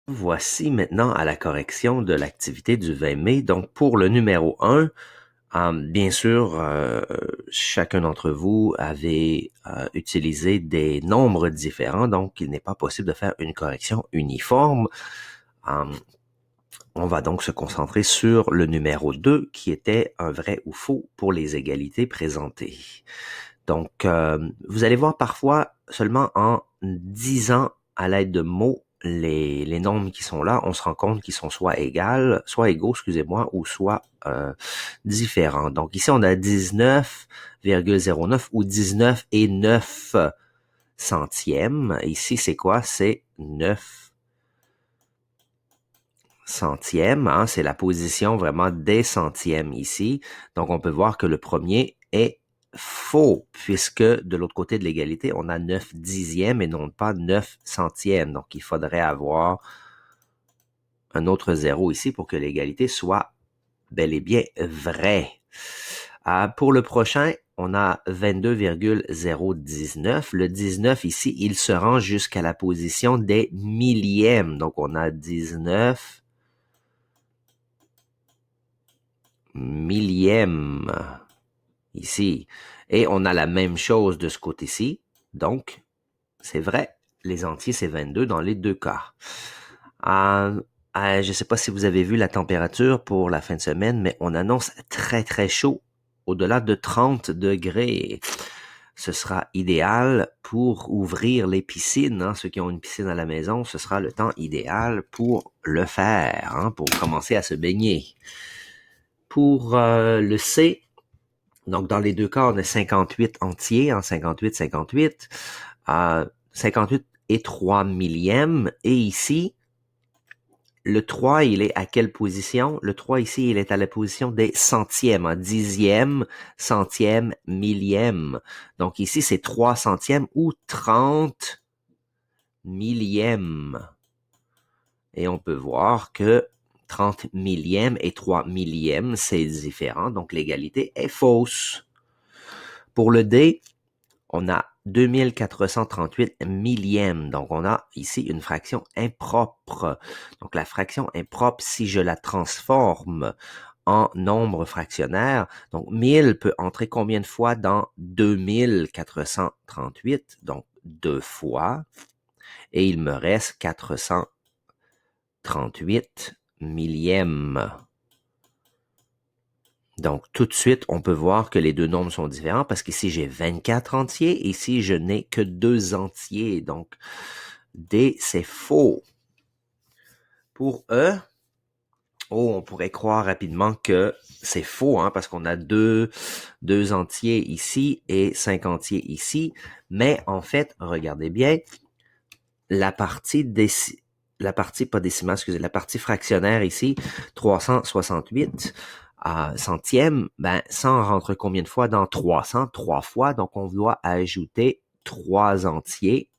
Voici maintenant à la correction de l'activité du 20 mai. Donc, pour le numéro 1, bien sûr, chacun d'entre vous avait utilisé des nombres différents, donc il n'est pas possible de faire une correction uniforme. On va donc se concentrer sur le numéro 2, qui était un vrai ou faux pour les égalités présentées. Donc, vous allez voir parfois seulement en disant à l'aide de mots les nombres qui sont là, on se rend compte qu'ils sont soit égaux, excusez-moi, ou soit différents. Donc ici, on a 19,09 ou 19 et 9 centièmes. Ici, c'est quoi? C'est 9 centièmes. Hein? C'est la position vraiment des centièmes ici. Donc, on peut voir que le premier est faux, puisque de l'autre côté de l'égalité, on a 9 dixièmes et non pas 9 centièmes. Donc, il faudrait avoir un autre zéro ici pour que l'égalité soit bel et bien vraie. Pour le prochain, on a 22,019. Le 19 ici, il se rend jusqu'à la position des millièmes. Donc, on a 19 millièmes ici. Et on a la même chose de ce côté-ci. Donc, c'est vrai, les entiers, c'est 22 dans les deux cas. Je ne sais pas si vous avez vu la température pour la fin de semaine, mais on annonce très, très chaud, au-delà de 30 degrés. Ce sera idéal pour ouvrir les piscines. Hein. Ceux qui ont une piscine à la maison, ce sera le temps idéal pour le faire, hein, pour commencer à se baigner. Pour le C, donc dans les deux cas, on a 58 entiers, en 58, 58. 58 et 3 millièmes. Et ici, le 3, il est à quelle position? Le 3 ici, il est à la position des centièmes, hein, dixième, centième, millième. Donc ici, c'est 3 centièmes ou 30 millièmes. Et on peut voir que 30 millièmes et 3 millièmes, c'est différent. Donc l'égalité est fausse. Pour le D, on a 2438 millièmes. Donc, on a ici une fraction impropre. Donc, la fraction impropre, si je la transforme en nombre fractionnaire, donc 1000 peut entrer combien de fois dans 2438? Donc, 2 fois. Et il me reste 438 millièmes. Donc, tout de suite, on peut voir que les deux nombres sont différents parce qu'ici, j'ai 24 entiers. Ici, je n'ai que 2 entiers. Donc, D, c'est faux. Pour E, on pourrait croire rapidement que c'est faux, hein, parce qu'on a deux entiers ici et 5 entiers ici. Mais en fait, regardez bien, la partie fractionnaire ici, 368 centièmes, ben, 100 rentre combien de fois dans 300? 3 fois, donc on doit ajouter 3 entiers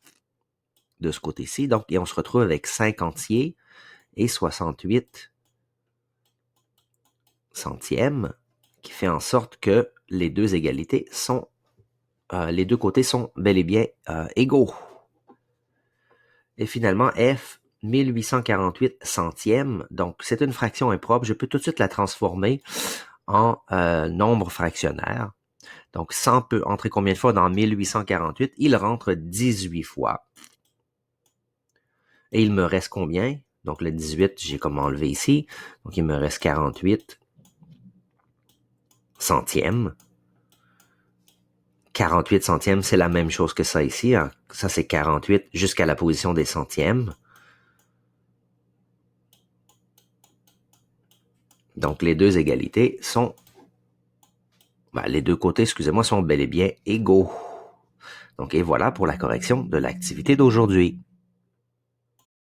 de ce côté-ci, donc, et on se retrouve avec 5 entiers et 68 centièmes, qui fait en sorte que les deux égalités sont, les deux côtés sont bel et bien égaux. Et finalement, F, 1848 centièmes. Donc, c'est une fraction impropre. Je peux tout de suite la transformer en nombre fractionnaire. Donc, 100 peut entrer combien de fois dans 1848? Il rentre 18 fois. Et il me reste combien? Donc, le 18, j'ai comme enlevé ici. Donc, il me reste 48 centièmes. 48 centièmes, c'est la même chose que ça ici. Hein. Ça, c'est 48 jusqu'à la position des centièmes. Donc, les deux égalités sont... les deux côtés, excusez-moi, sont bel et bien égaux. Donc, et voilà pour la correction de l'activité d'aujourd'hui.